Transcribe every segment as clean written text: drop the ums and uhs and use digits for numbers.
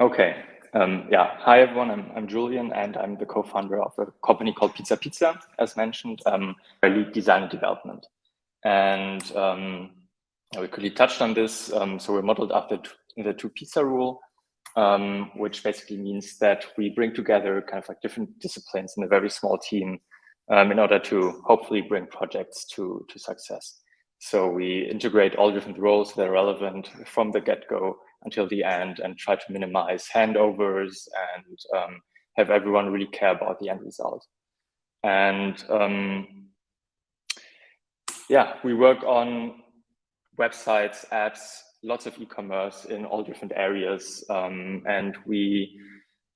Okay. Yeah. Hi, everyone. I'm Julian, and I'm the co-founder of a company called Pizza, as mentioned. I lead design and development. And we quickly touched on this. So we're modeled after the two pizza rule, which basically means that we bring together kind of like different disciplines in a very small team in order to hopefully bring projects to success. So we integrate all different roles that are relevant from the get-go until the end and try to minimize handovers and have everyone really care about the end result. And yeah, we work on websites, apps, lots of e-commerce in all different areas. And we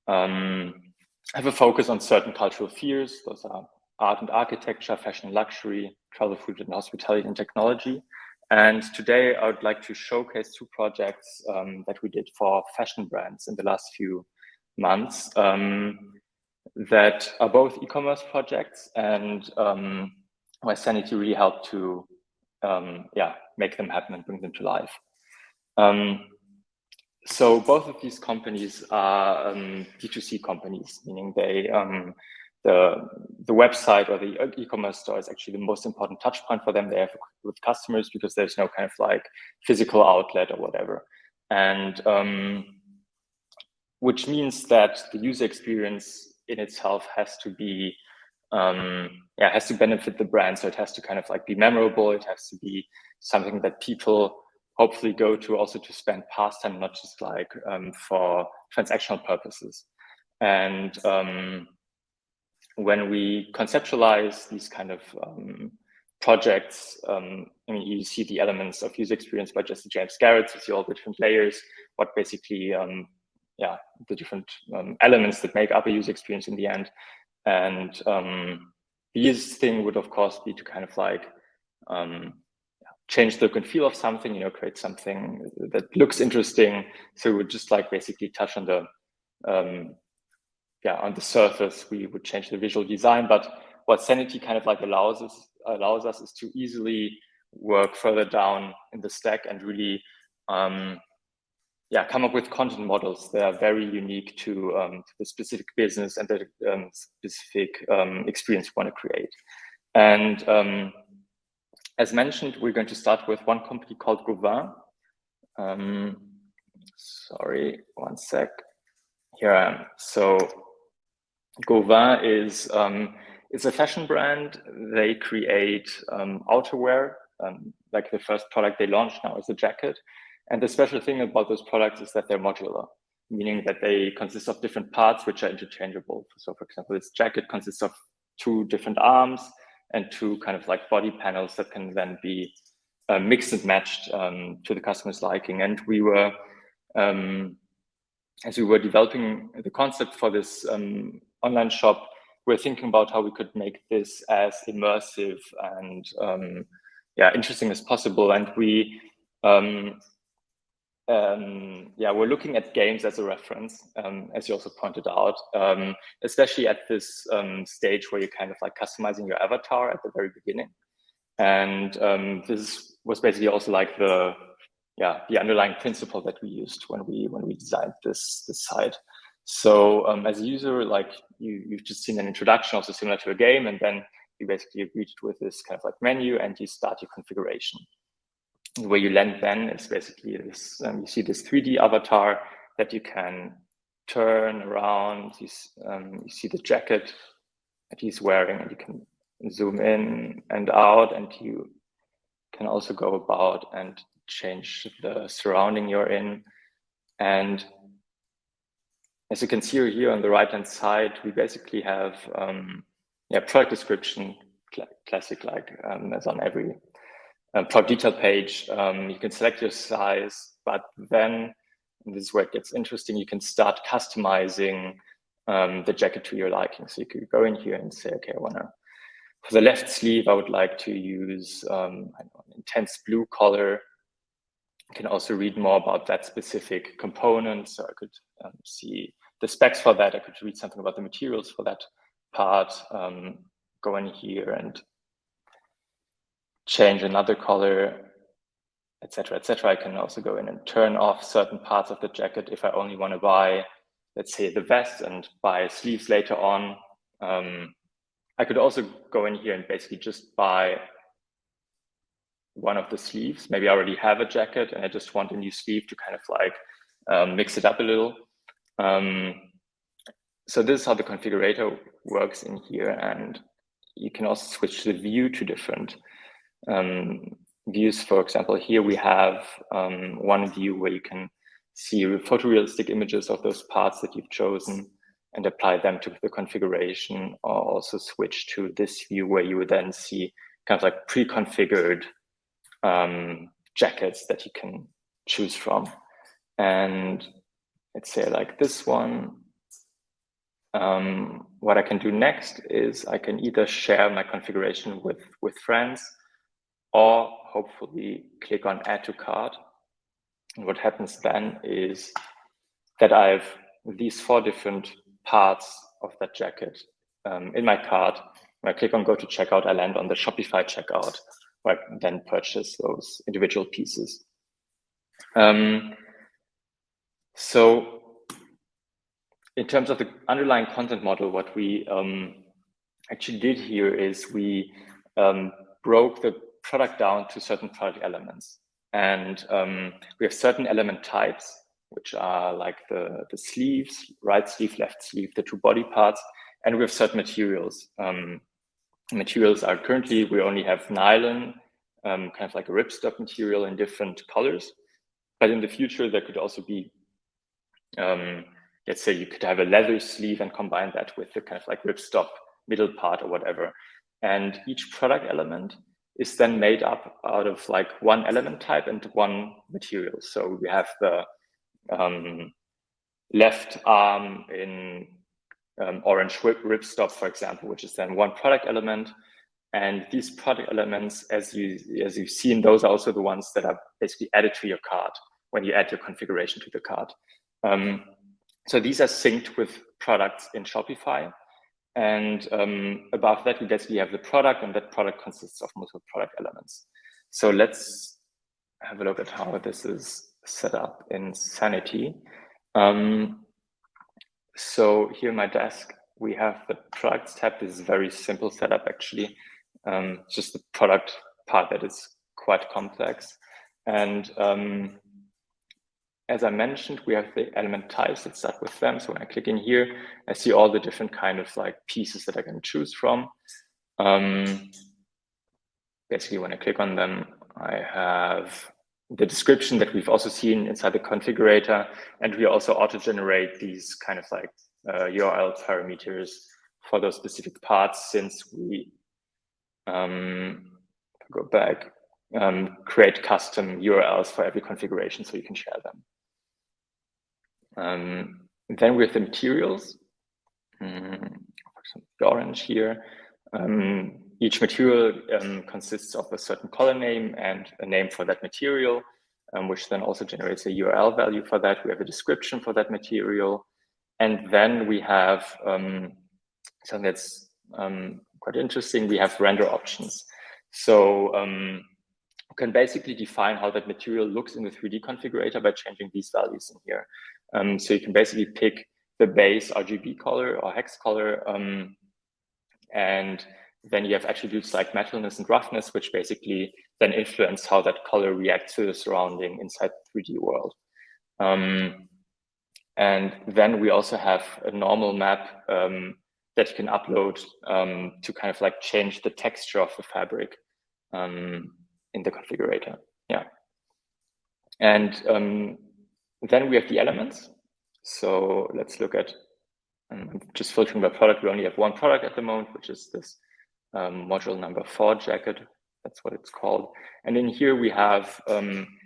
have a focus on certain cultural spheres. Those are art and architecture, fashion and luxury, travel, food and hospitality, and technology. And today I would like to showcase two projects that we did for fashion brands in the last few months that are both e-commerce projects, and where Sanity really helped to make them happen and bring them to life. So both of these companies are D2C companies, meaning they the website or the e-commerce store is actually the most important touch point for them. They have with customers because there's no kind of like physical outlet or whatever. And which means that the user experience in itself has to be, has to benefit the brand. So it has to kind of like be memorable. It has to be something that people hopefully go to also to spend pastime, not just like for transactional purposes. And when we conceptualize these kind of projects, I mean, you see the elements of user experience by Jesse James Garrett. You see all the different layers, what basically, the different elements that make up a user experience in the end. And the easiest thing would, of course, be to kind of like change the look and feel of something, create something that looks interesting. So we would just like basically touch on the on the surface, we would change the visual design. But what Sanity kind of like allows us is to easily work further down in the stack and really come up with content models that are very unique to the specific business and the specific experience we want to create. And as mentioned, we're going to start with one company called Gauvin. Sorry, one sec. Here I am. So Gauvin is it's a fashion brand. They create outerwear. Like the first product they launched now is a jacket. And the special thing about those products is that they're modular, meaning that they consist of different parts which are interchangeable. So for example, this jacket consists of two different arms and two kind of like body panels that can then be mixed and matched to the customer's liking. And we were, as we were developing the concept for this online shop, we're thinking about how we could make this as immersive and interesting as possible. And we we're looking at games as a reference, as you also pointed out, especially at this stage where you're kind of like customizing your avatar at the very beginning. And this was basically also like the underlying principle that we used when we designed this site. So as a user, like you've just seen an introduction, also similar to a game, and then you basically are greeted with this kind of like menu, and you start your configuration. Where you land then is basically this, you see this 3D avatar that you can turn around. You see the jacket that he's wearing, and you can zoom in and out, and you can also go about and change the surrounding you're in. And as you can see here on the right-hand side, we basically have product description, classic, like as on every product detail page. You can select your size, but then, and this is where it gets interesting, you can start customizing the jacket to your liking. So you could go in here and say, okay, for the left sleeve, I would like to use an intense blue color. You can also read more about that specific component. So I could see the specs for that. I could read something about the materials for that part, go in here and change another color. etc., etc. I can also go in and turn off certain parts of the jacket if I only want to buy, let's say, the vest and buy sleeves later on. I could also go in here and basically just buy one of the sleeves. Maybe I already have a jacket and I just want a new sleeve to kind of like mix it up a little. So this is how the configurator works in here, and you can also switch the view to different views. For example, here we have one view where you can see photorealistic images of those parts that you've chosen and apply them to the configuration, or also switch to this view where you would then see kind of like pre-configured jackets that you can choose from. And let's say like this one, what I can do next is I can either share my configuration with friends, or hopefully click on add to cart. And what happens then is that I have these 4 different parts of that jacket in my cart. When I click on go to checkout, I land on the Shopify checkout, where I can then purchase those individual pieces. So in terms of the underlying content model, what we actually did here is we broke the product down to certain product elements. And we have certain element types, which are like the sleeves, right sleeve, left sleeve, the 2 body parts, and we have certain materials. Materials are currently, we only have nylon, kind of like a ripstop material in different colors. But in the future, there could also be, let's say you could have a leather sleeve and combine that with the kind of like ripstop middle part or whatever. And each product element is then made up out of like 1 element type and 1 material. So we have the left arm in orange ripstop, for example, which is then 1 product element. And these product elements, as you've seen, those are also the ones that are basically added to your cart when you add your configuration to the cart. So these are synced with products in Shopify. And above that, we basically have the product, and that product consists of multiple product elements. So let's have a look at how this is set up in Sanity. So here in my desk, we have the products tab. This is a very simple setup, actually. Just the product part that is quite complex. And as I mentioned, we have the element types. Let's start with them. So when I click in here, I see all the different kind of like pieces that I can choose from. Basically, when I click on them, I have the description that we've also seen inside the configurator, and we also auto-generate these kind of like URL parameters for those specific parts, since we go back, create custom URLs for every configuration so you can share them. Then we have the materials, for example, the orange here. Each material consists of a certain color name and a name for that material, which then also generates a URL value for that. We have a description for that material. And then we have something that's quite interesting. We have render options. So you can basically define how that material looks in the 3D configurator by changing these values in here. So you can basically pick the base RGB color or hex color, and then you have attributes like metalness and roughness, which basically then influence how that color reacts to the surrounding inside the 3D world. And then we also have a normal map that you can upload to kind of like change the texture of the fabric in the configurator. Yeah. And then we have the elements. So let's look at, just filtering by product. We only have 1 product at the moment, which is this module number 4 jacket. That's what it's called. And in here we have,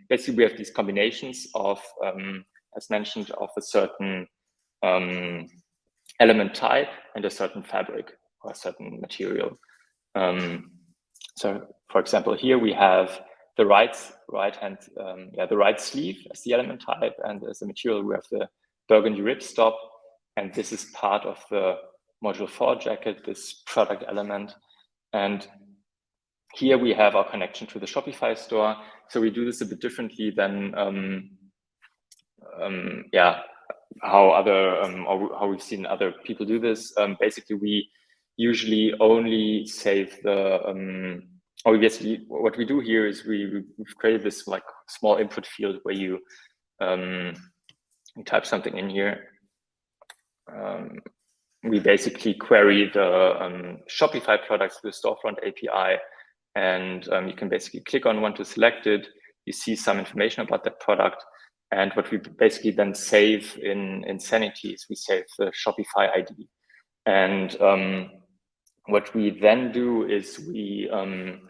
basically we have these combinations of, as mentioned, of a certain element type and a certain fabric or a certain material. So for example, here we have the right sleeve as the element type, and as the material we have the burgundy ripstop, and this is part of the module 4 jacket, this product element. And here we have our connection to the Shopify store. So we do this a bit differently than how other or how we've seen other people do this. Basically, we usually only save the or basically what we do here is we've created this like small input field where you type something in here. We basically query the Shopify products with the storefront API, and you can basically click on one to select it. You see some information about that product, and what we basically then save in Sanity is we save the Shopify ID. And what we then do is we work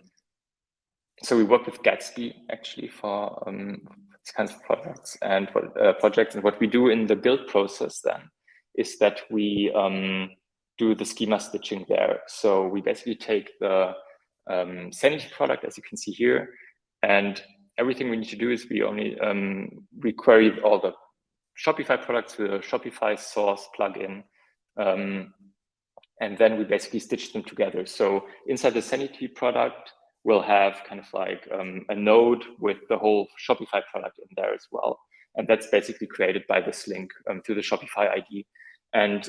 with Gatsby actually for these kinds of products and projects. And what we do in the build process then is that we do the schema stitching there. So we basically take the Sanity product, as you can see here, and everything we need to do is we only we query all the Shopify products with a Shopify source plugin, and then we basically stitch them together. So inside the Sanity product, we'll have kind of like a node with the whole Shopify product in there as well. And that's basically created by this link to the Shopify ID. And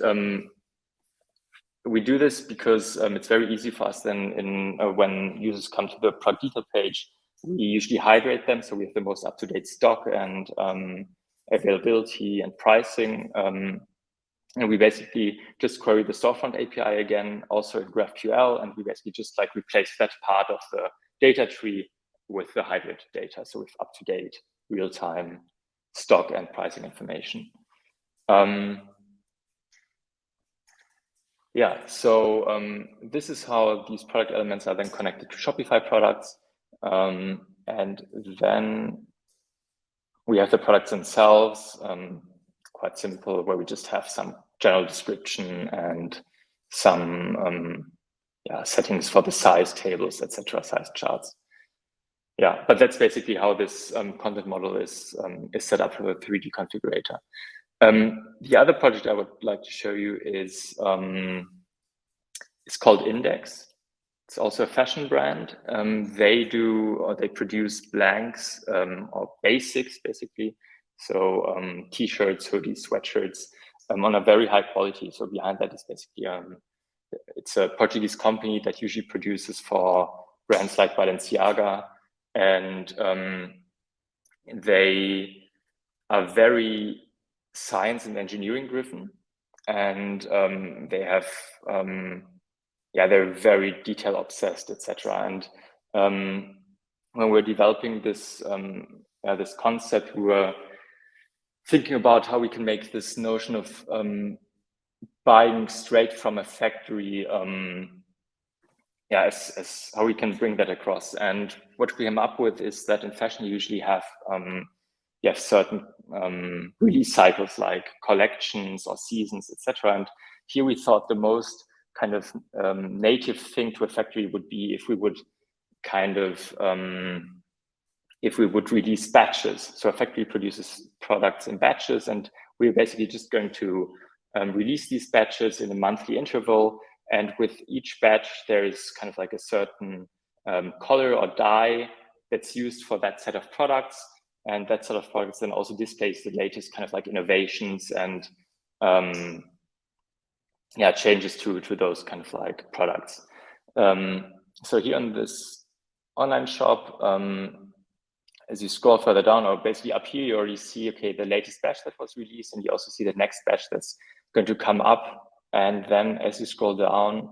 we do this because it's very easy for us then when users come to the product detail page, we usually hydrate them. So we have the most up-to-date stock and availability and pricing. And we basically just query the storefront API again, also in GraphQL, and we basically just like replace that part of the data tree with the hydrated data. So with up-to-date real-time stock and pricing information. So this is how these product elements are then connected to Shopify products. And then we have the products themselves, quite simple, where we just have some general description and some settings for the size tables, etc., size charts. Yeah, but that's basically how this content model is set up for the 3D configurator. The other project I would like to show you is it's called Index. It's also a fashion brand. They produce blanks or basics, basically. So t-shirts, hoodies, sweatshirts on a very high quality. So behind that is basically it's a Portuguese company that usually produces for brands like Balenciaga, and they are very science and engineering driven, and they have they're very detail obsessed, etc. And when we're developing this this concept, we were thinking about how we can make this notion of buying straight from a factory, as how we can bring that across. And what we came up with is that in fashion you usually have certain release cycles like collections or seasons, etc. And here we thought the most kind of native thing to a factory would be if we would kind of if we would release batches. So a factory produces products in batches, and we're basically just going to release these batches in a monthly interval. And with each batch, there is kind of like a certain color or dye that's used for that set of products. And that set of products then also displays the latest kind of like innovations and changes to those kind of like products. So here on this online shop, as you scroll further down, or basically up here, you already see, okay, the latest batch that was released, and you also see the next batch that's going to come up. And then as you scroll down,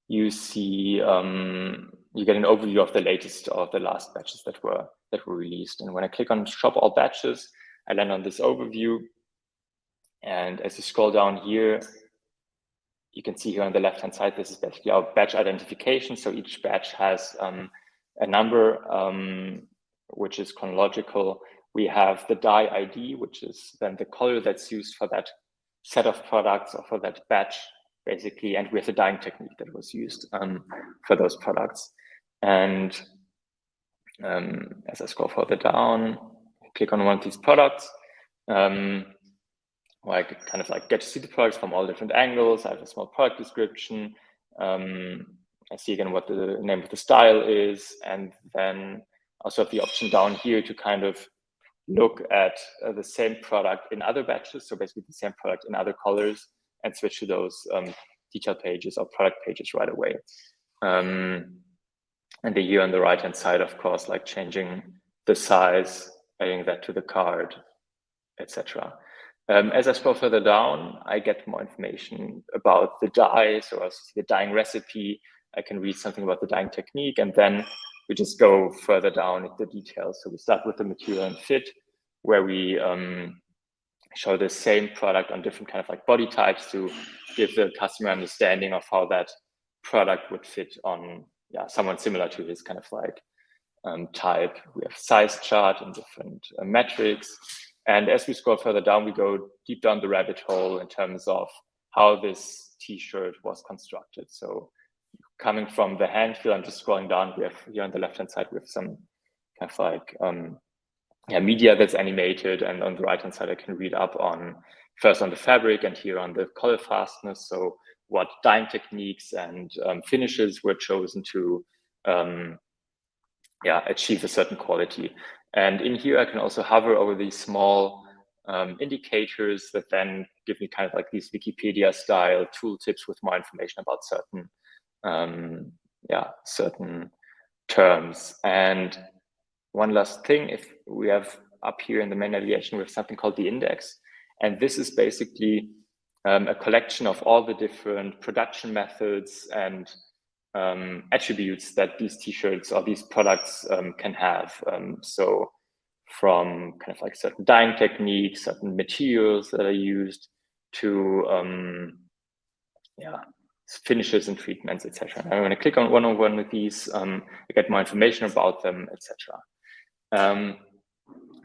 you see, you get an overview of the latest or the last batches that were released. And when I click on shop all batches, I land on this overview. And as you scroll down here, you can see here on the left-hand side, this is basically our batch identification. So each batch has a number, which is chronological. We have the dye ID, which is then the color that's used for that set of products or for that batch, basically. And we have the dyeing technique that was used for those products. And as I scroll further down, click on one of these products, where I could kind of like get to see the products from all different angles. I have a small product description. I see again what the name of the style is, and then also have the option down here to kind of look at the same product in other batches. So basically the same product in other colors, and switch to those detail pages or product pages right away. And then here on the right-hand side, of course, like changing the size, adding that to the cart, etc. As I scroll further down, I get more information about the dye. So I see the dyeing recipe. I can read something about the dyeing technique, and then we just go further down into the details. So we start with the material and fit, where we show the same product on different kind of like body types to give the customer understanding of how that product would fit on someone similar to his kind of like type. We have size chart and different metrics. And as we scroll further down, we go deep down the rabbit hole in terms of how this t-shirt was constructed. So coming from the hand feel, I'm just scrolling down. We have here on the left-hand side, we have some kind of like media that's animated. And on the right-hand side, I can read up on first on the fabric and here on the color fastness. So what dyeing techniques and finishes were chosen to achieve a certain quality. And in here, I can also hover over these small indicators that then give me kind of like these Wikipedia style tooltips with more information about certain certain terms. And one last thing, if we have up here in the main navigation, we have something called the index. And this is basically a collection of all the different production methods and attributes that these t-shirts or these products can have. So from kind of like certain dyeing techniques, certain materials that are used to finishes and treatments, etc. I'm going to click on one of these, I get more information about them, etc.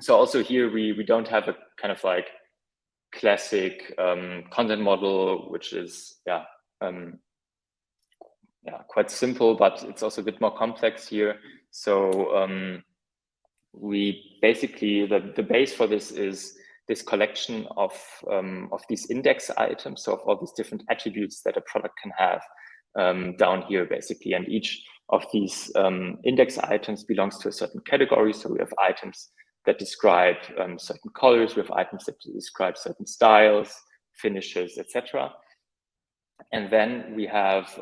So also here we don't have a kind of like classic content model, which is quite simple, but it's also a bit more complex here. So we basically, the base for this is this collection of these index items, so of all these different attributes that a product can have down here basically. And each of these index items belongs to a certain category. So we have items that describe certain colors, we have items that describe certain styles, finishes, etc. And then we have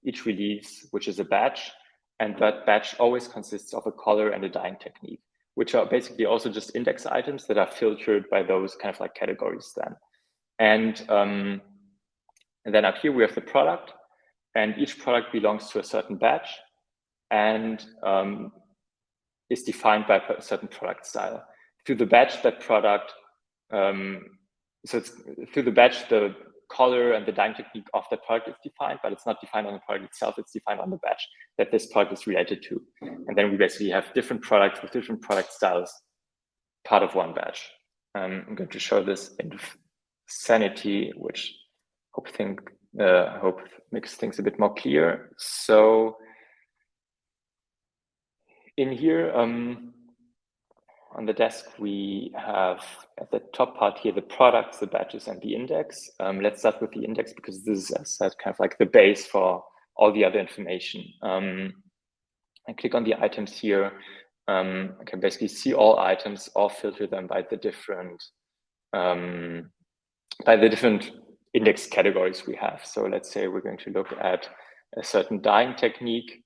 each release, which is a batch, and that batch always consists of a color and a dyeing technique, which are basically also just index items that are filtered by those kind of like categories then. And then up here we have the product, and each product belongs to a certain batch and is defined by a certain product style. Through the batch, that product, so it's through the batch, the color and the dyeing technique of the product is defined, but it's not defined on the product itself, it's defined on the batch that this product is related to. And then we basically have different products with different product styles, part of one batch. I'm going to show this in Sanity, which I hope makes things a bit more clear. So in here, on the desk, we have at the top part here, the products, the batches, and the index. Let's start with the index because this is, as I said, kind of like the base for all the other information. I click on the items here. I can basically see all items or filter them by the different index categories we have. So let's say we're going to look at a certain dyeing technique.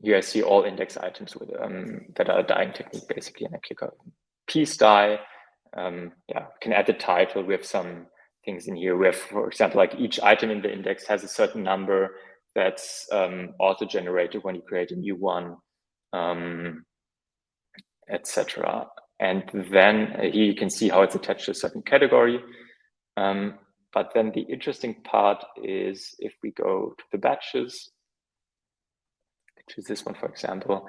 Here I see all index items with that are dyeing technique basically, and I click on piece dye. Can add the title. We have some things in here. We have, for example, like each item in the index has a certain number that's auto-generated when you create a new one, etc. And then here you can see how it's attached to a certain category. But then the interesting part is if we go to the batches, choose this one, for example,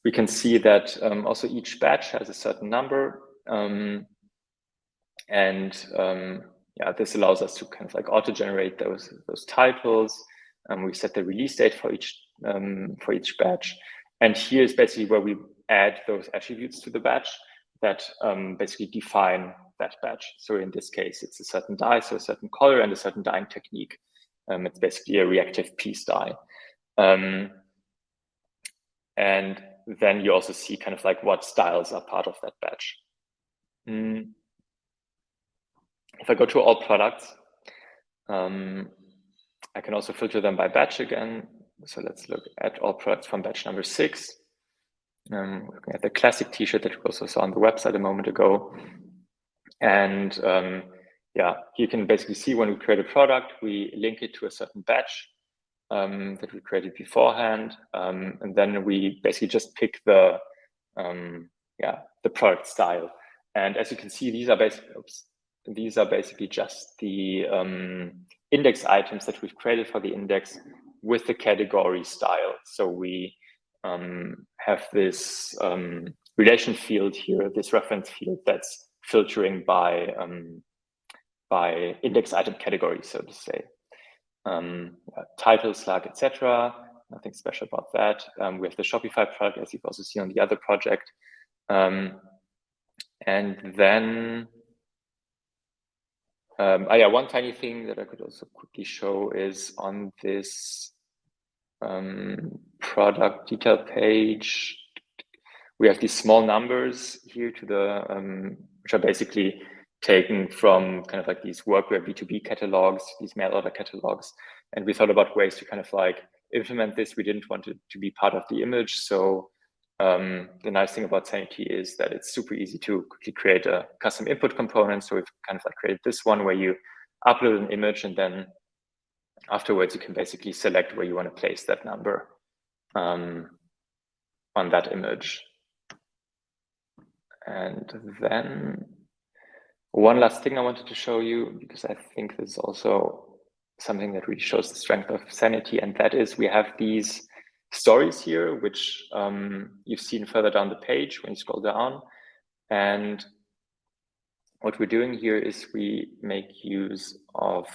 we can see that also each batch has a certain number. This allows us to kind of like auto-generate those titles. We set the release date for each batch. And here is basically where we add those attributes to the batch that basically define that batch. So in this case, it's a certain dye, so a certain color and a certain dyeing technique It's basically a reactive P style. And then you also see kind of like what styles are part of that batch. If I go to all products, I can also filter them by batch again. So let's look at all products from batch number 6. Looking at the classic t-shirt that we also saw on the website a moment ago. And yeah, you can basically see when we create a product, we link it to a certain batch that we created beforehand. And then we basically just pick the product style. And as you can see, these are basically just the index items that we've created for the index with the category style. So we have this relation field here, this reference field that's filtering by index item category, so to say. Title, slug, etc. Nothing special about that. We have the Shopify product, as you've also seen on the other project. And then, one tiny thing that I could also quickly show is on this product detail page, we have these small numbers here to the, which are basically taken from kind of like these workwear B2B catalogs, these mail order catalogs. And we thought about ways to kind of like implement this. We didn't want it to be part of the image. So the nice thing about Sanity is that it's super easy to quickly create a custom input component. So we've kind of like created this one where you upload an image and then afterwards you can basically select where you want to place that number on that image. And then one last thing I wanted to show you, because I think this is also something that really shows the strength of Sanity, and that is we have these stories here, which you've seen further down the page when you scroll down. And what we're doing here is we make use of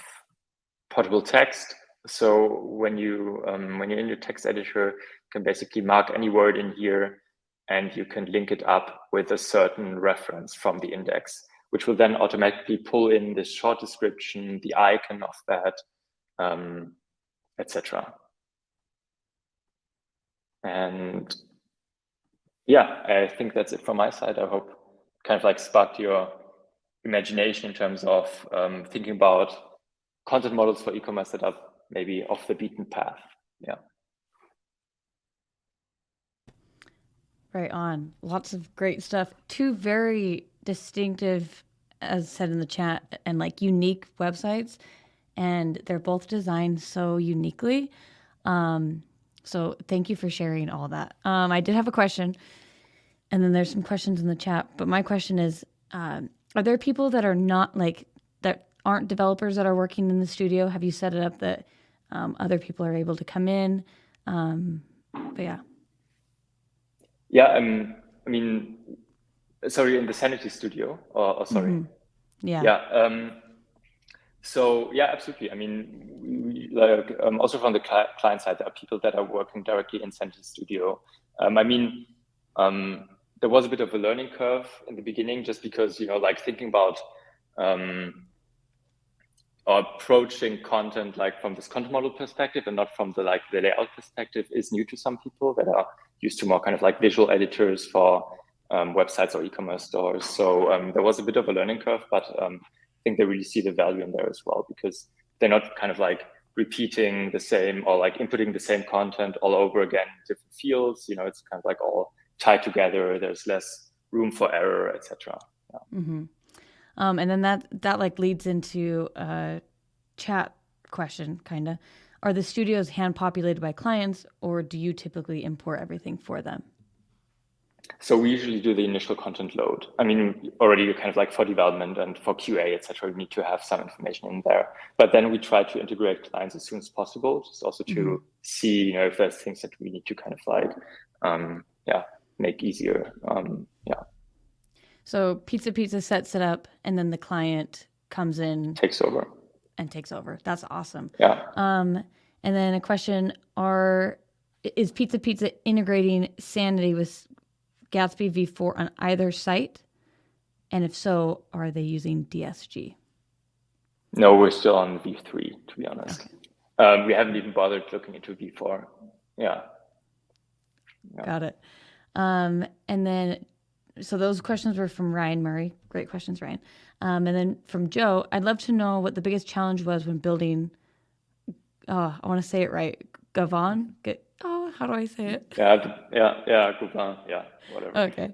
portable text. So when you're in your text editor, you can basically mark any word in here and you can link it up with a certain reference from the index, which will then automatically pull in this short description, the icon of that, etc. And yeah, I think that's it from my side. I hope kind of like sparked your imagination in terms of thinking about content models for e-commerce that are maybe off the beaten path. Yeah. Right on. Lots of great stuff. 2 very distinctive, as said in the chat, and like unique websites. And they're both designed so uniquely. So thank you for sharing all that. I did have a question, and then there's some questions in the chat. But my question is, are there people that are not like, that aren't developers that are working in the studio? Have you set it up that other people are able to come in? But yeah. Yeah, I mean, sorry, in the Sanity studio, or sorry? Mm-hmm. Yeah. Yeah. So yeah, absolutely. I mean, also from the client side, there are people that are working directly in Sanity Studio. I mean, there was a bit of a learning curve in the beginning, just because, you know, like thinking about approaching content like from this content model perspective and not from the layout perspective is new to some people that are used to more kind of like visual editors for websites or e-commerce stores. So there was a bit of a learning curve, but I think they really see the value in there as well, because they're not kind of like repeating the same or like inputting the same content all over again in different fields. You know, it's kind of like all tied together. There's less room for error, etc. Yeah. Mm-hmm. And then that like leads into a chat question, kind of. Are the studios hand populated by clients, or do you typically import everything for them? So we usually do the initial content load. I mean, already kind of like for development and for QA, etc., we need to have some information in there. But then we try to integrate clients as soon as possible, just also to see, you know, if there's things that we need to kind of like, make easier. So Pizza sets it up, and then the client comes in, takes over. That's awesome. Yeah. And then a question: is Pizza integrating Sanity with Gatsby v4 on either site? And if so, are they using DSG? No, we're still on v3, to be honest. Okay. We haven't even bothered looking into V4. Yeah. Got it. And then, so those questions were from Ryan Murray. Great questions, Ryan. And then from Joe, I'd love to know what the biggest challenge was when building, I want to say it right, Gavon? How do I say it? Gavon, whatever. Okay.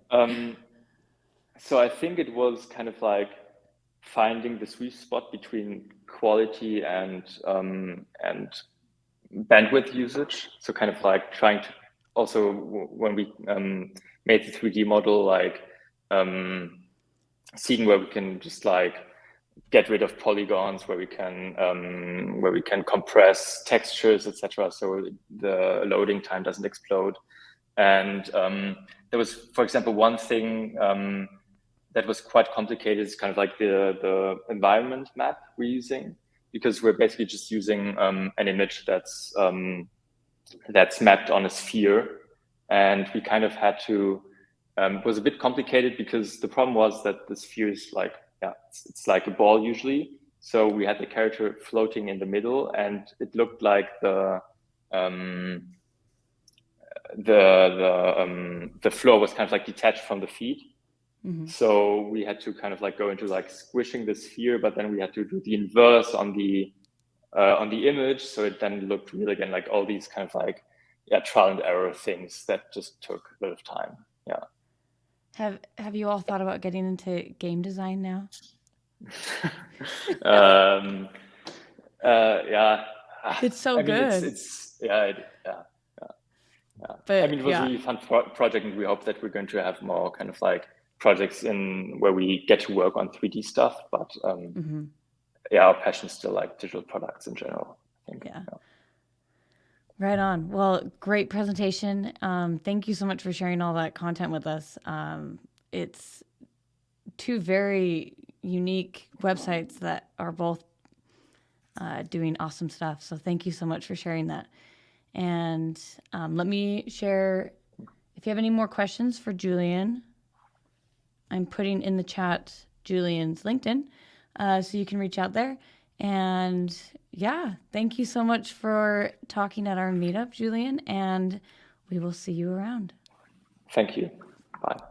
So I think it was kind of like finding the sweet spot between quality and bandwidth usage. So kind of like trying to also, when we made the 3D model, like seeing where we can just like get rid of polygons, where we can compress textures, etc. So the loading time doesn't explode. And there was, for example, one thing that was quite complicated is kind of like the environment map we're using, because we're basically just using an image that's mapped on a sphere. And we kind of had to, it was a bit complicated because the problem was that the sphere is like, it's like a ball usually. So we had the character floating in the middle, and it looked like the floor was kind of like detached from the feet. Mm-hmm. So we had to kind of like go into like squishing the sphere, but then we had to do the inverse on the image. So it then looked real again, like all these kind of like, trial and error things that just took a bit of time. Yeah. Have you all thought about getting into game design now? Yeah. It's so good. But, I mean, it was a really fun project, and we hope that we're going to have more kind of like projects in where we get to work on 3D stuff. But our passion is still like digital products in general, I think. Yeah. Right on. Well, great presentation. Thank you so much for sharing all that content with us. It's two very unique websites that are both doing awesome stuff. So thank you so much for sharing that. And let me share, if you have any more questions for Julian, I'm putting in the chat Julian's LinkedIn, so you can reach out there. And yeah, thank you so much for talking at our meetup, Julian, and we will see you around. Thank you. Bye.